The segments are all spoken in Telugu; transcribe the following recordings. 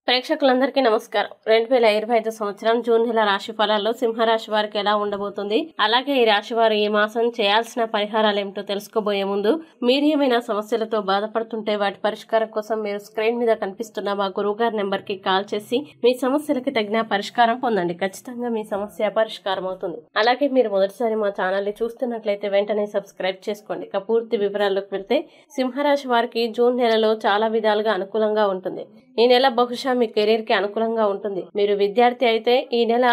ప్రేక్షకులందరికీ నమస్కారం. 2025 సంవత్సరం జూన్ నెల రాశి ఫలాల్లో సింహరాశి వారికి ఎలా ఉండబోతుంది, అలాగే ఈ రాశి వారు ఈ మాసం చేయాల్సిన పరిహారాలు ఏమిటో తెలుసుకోబోయే ముందు మీరు ఏమైనా సమస్యలతో బాధపడుతుంటే వాటి పరిష్కారం కోసం మీరు స్క్రీన్ మీద కనిపిస్తున్న మా గురువుగారి నెంబర్ కి కాల్ చేసి మీ సమస్యలకి తగిన పరిష్కారం పొందండి. ఖచ్చితంగా మీ సమస్య పరిష్కారం అవుతుంది. అలాగే మీరు మొదటిసారి మా ఛానల్ ని చూస్తున్నట్లయితే వెంటనే సబ్స్క్రైబ్ చేసుకోండి. ఇక పూర్తి వివరాల్లోకి వెళ్తే సింహరాశి వారికి జూన్ నెలలో చాలా విధాలుగా అనుకూలంగా ఉంటుంది. ఈ నెల బహుశా మీ కెరీర్ కి అనుకూలంగా ఉంటుంది. మీరు విద్యార్థి అయితే ఈ నెల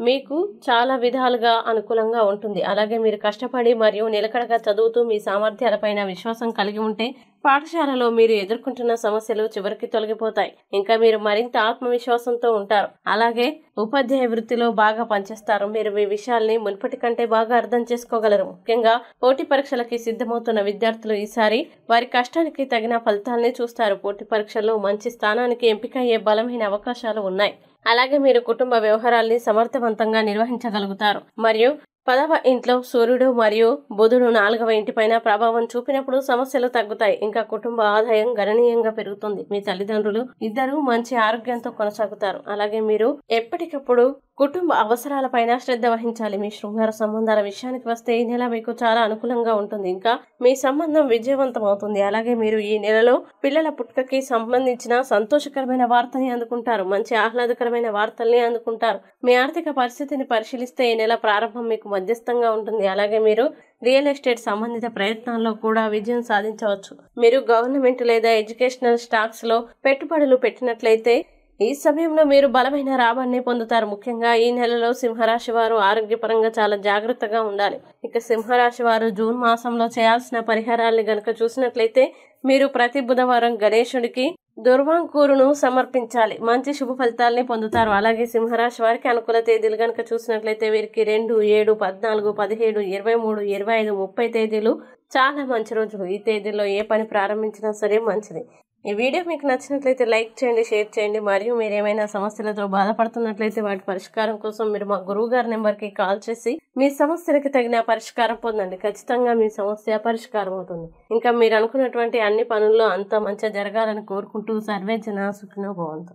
మీకు చాలా విధాలుగా అనుకూలంగా ఉంటుంది. అలాగే మీరు కష్టపడి మరియు నిలకడగా చదువుతూ మీ సామర్థ్యాలపైన విశ్వాసం కలిగి ఉంటే పాఠశాలలో మీరు ఎదుర్కొంటున్న సమస్యలు చివరికి తొలగిపోతాయి. ఇంకా మీరు మరింత ఆత్మవిశ్వాసంతో ఉంటారు. అలాగే ఉపాధ్యాయ వృత్తిలో బాగా పనిచేస్తారు. మీరు మీ విషయాల్ని మునుపటి కంటే బాగా అర్థం చేసుకోగలరు. ముఖ్యంగా పోటీ పరీక్షలకి సిద్ధమవుతున్న విద్యార్థులు ఈసారి వారి కష్టానికి తగిన ఫలితాలని చూస్తారు. పోటీ పరీక్షల్లో మంచి స్థానానికి ఎంపిక అయ్యే బలమైన అవకాశాలు ఉన్నాయి. అలాగే మీరు కుటుంబ వ్యవహారాల్ని సమర్థవంతంగా నిర్వహించగలుగుతారు. మరియు 10వ ఇంట్లో సూర్యుడు మరియు బుధుడు 4వ ఇంటిపైన ప్రభావం చూపినప్పుడు సమస్యలు తగ్గుతాయి. ఇంకా కుటుంబ ఆదాయం గణనీయంగా పెరుగుతుంది. మీ తల్లిదండ్రులు ఇద్దరు మంచి ఆరోగ్యంతో కొనసాగుతారు. అలాగే మీరు ఎప్పటికప్పుడు కుటుంబ అవసరాలపైన శ్రద్ధ వహించాలి. మీ శృంగార సంబంధాల విషయానికి వస్తే ఈ నెల మీకు చాలా అనుకూలంగా ఉంటుంది. ఇంకా మీ సంబంధం విజయవంతం అవుతుంది. అలాగే మీరు ఈ నెలలో పిల్లల పుట్టుకకి సంబంధించిన సంతోషకరమైన వార్తని అందుకుంటారు. మంచి ఆహ్లాదకరమైన వార్తల్ని అందుకుంటారు. మీ ఆర్థిక పరిస్థితిని పరిశీలిస్తే ఈ నెల ప్రారంభం మీకు మధ్యస్థంగా ఉంటుంది. అలాగే మీరు రియల్ ఎస్టేట్ సంబంధిత ప్రయత్నాల్లో కూడా విజయం సాధించవచ్చు. మీరు గవర్నమెంట్ లేదా ఎడ్యుకేషనల్ స్టాక్స్ లో పెట్టుబడులు పెట్టినట్లయితే ఈ సమయంలో మీరు బలమైన లాభాన్ని పొందుతారు. ముఖ్యంగా ఈ నెలలో సింహరాశి వారు ఆరోగ్యపరంగా చాలా జాగ్రత్తగా ఉండాలి. ఇక సింహరాశి వారు జూన్ మాసంలో చేయాల్సిన పరిహారాల్ని గనక చూసినట్లయితే మీరు ప్రతి బుధవారం గణేశుడికి దుర్వాంకూరును సమర్పించాలి. మంచి శుభ ఫలితాలని పొందుతారు. అలాగే సింహరాశి వారికి అనుకూల తేదీలు గనక చూసినట్లయితే వీరికి 2, 7, 14, 17, 23, 25, 30 తేదీలు చాలా మంచి రోజులు. ఈ తేదీల్లో ఏ పని ప్రారంభించినా సరే మంచిది. ఈ వీడియో మీకు నచ్చినట్లయితే లైక్ చేయండి, షేర్ చేయండి. మరియు మీరు ఏమైనా సమస్యలతో బాధపడుతున్నట్లయితే వాటి పరిష్కారం కోసం మీరు మా గురువు గారి నెంబర్కి కాల్ చేసి మీ సమస్యలకి తగిన పరిష్కారం పొందండి. ఖచ్చితంగా మీ సమస్య పరిష్కారం అవుతుంది. ఇంకా మీరు అనుకున్నటువంటి అన్ని పనుల్లో అంతా మంచిగా జరగాలని కోరుకుంటూ సర్వే జన సుఖినో భవంతు.